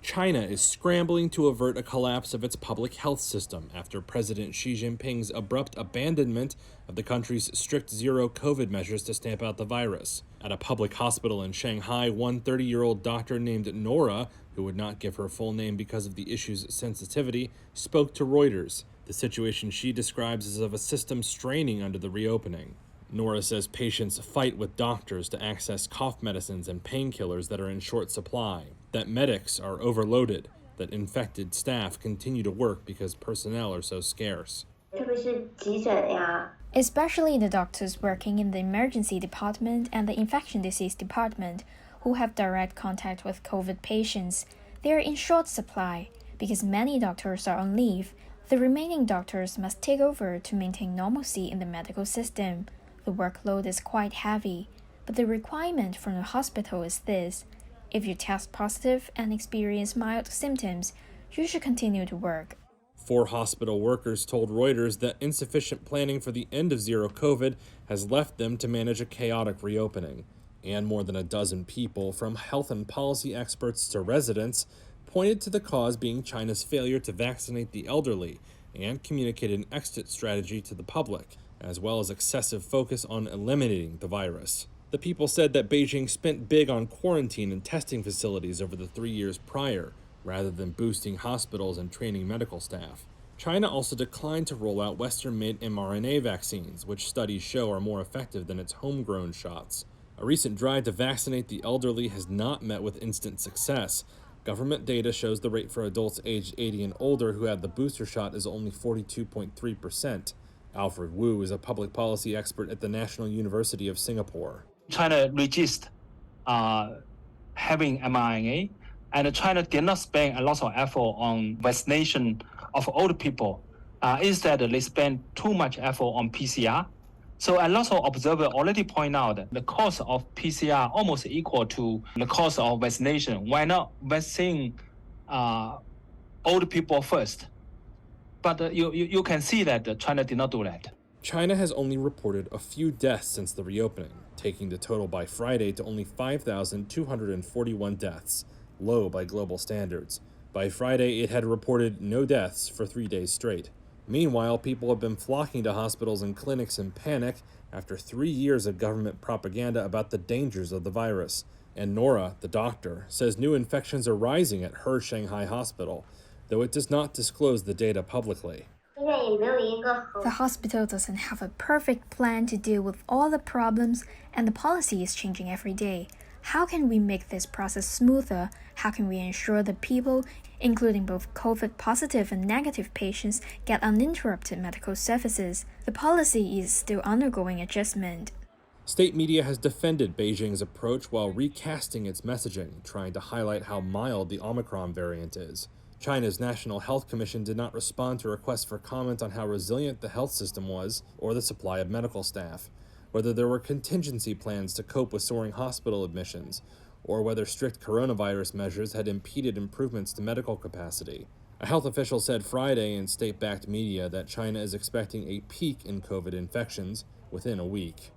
China is scrambling to avert a collapse of its public health system after President Xi Jinping's abrupt abandonment of the country's strict zero COVID measures to stamp out the virus. At a public hospital in Shanghai, one 30-year-old doctor named Nora, who would not give her full name because of the issue's sensitivity, spoke to Reuters. The situation she describes is of a system straining under the reopening. Nora says patients fight with doctors to access cough medicines and painkillers that are in short supply, that medics are overloaded, that infected staff continue to work because personnel are so scarce. Especially the doctors working in the emergency department and the infection disease department who have direct contact with COVID patients. They are in short supply because many doctors are on leave. The remaining doctors must take over to maintain normalcy in the medical system. The workload is quite heavy, but the requirement from the hospital is this: if you test positive and experience mild symptoms, you should continue to work. 4 hospital workers told Reuters that insufficient planning for the end of zero COVID has left them to manage a chaotic reopening. And more than a dozen people, from health and policy experts to residents, pointed to the cause being China's failure to vaccinate the elderly and communicate an exit strategy to the public, as well as excessive focus on eliminating the virus. The people said that Beijing spent big on quarantine and testing facilities over the 3 years prior, rather than boosting hospitals and training medical staff. China also declined to roll out Western-made mRNA vaccines, which studies show are more effective than its homegrown shots. A recent drive to vaccinate the elderly has not met with instant success. Government data shows the rate for adults aged 80 and older who had the booster shot is only 42.3%. Alfred Wu is a public policy expert at the National University of Singapore. China resist having mRNA, and China did not spend a lot of effort on vaccination of older people. Instead, they spend too much effort on PCR. So a lot of observers already point out that the cost of PCR almost equal to the cost of vaccination. Why not vaccine older people first? But you can see that China did not do that. China has only reported a few deaths since the reopening, taking the total by Friday to only 5,241 deaths, low by global standards. By Friday, it had reported no deaths for 3 days straight. Meanwhile, people have been flocking to hospitals and clinics in panic after 3 years of government propaganda about the dangers of the virus. And Nora, the doctor, says new infections are rising at her Shanghai hospital, though it does not disclose the data publicly. The hospital doesn't have a perfect plan to deal with all the problems, and the policy is changing every day. How can we make this process smoother? How can we ensure that people, including both COVID positive and negative patients, get uninterrupted medical services? The policy is still undergoing adjustment. State media has defended Beijing's approach while recasting its messaging, trying to highlight how mild the Omicron variant is. China's National Health Commission did not respond to requests for comment on how resilient the health system was or the supply of medical staff, whether there were contingency plans to cope with soaring hospital admissions, or whether strict coronavirus measures had impeded improvements to medical capacity. A health official said Friday in state-backed media that China is expecting a peak in COVID infections within a week.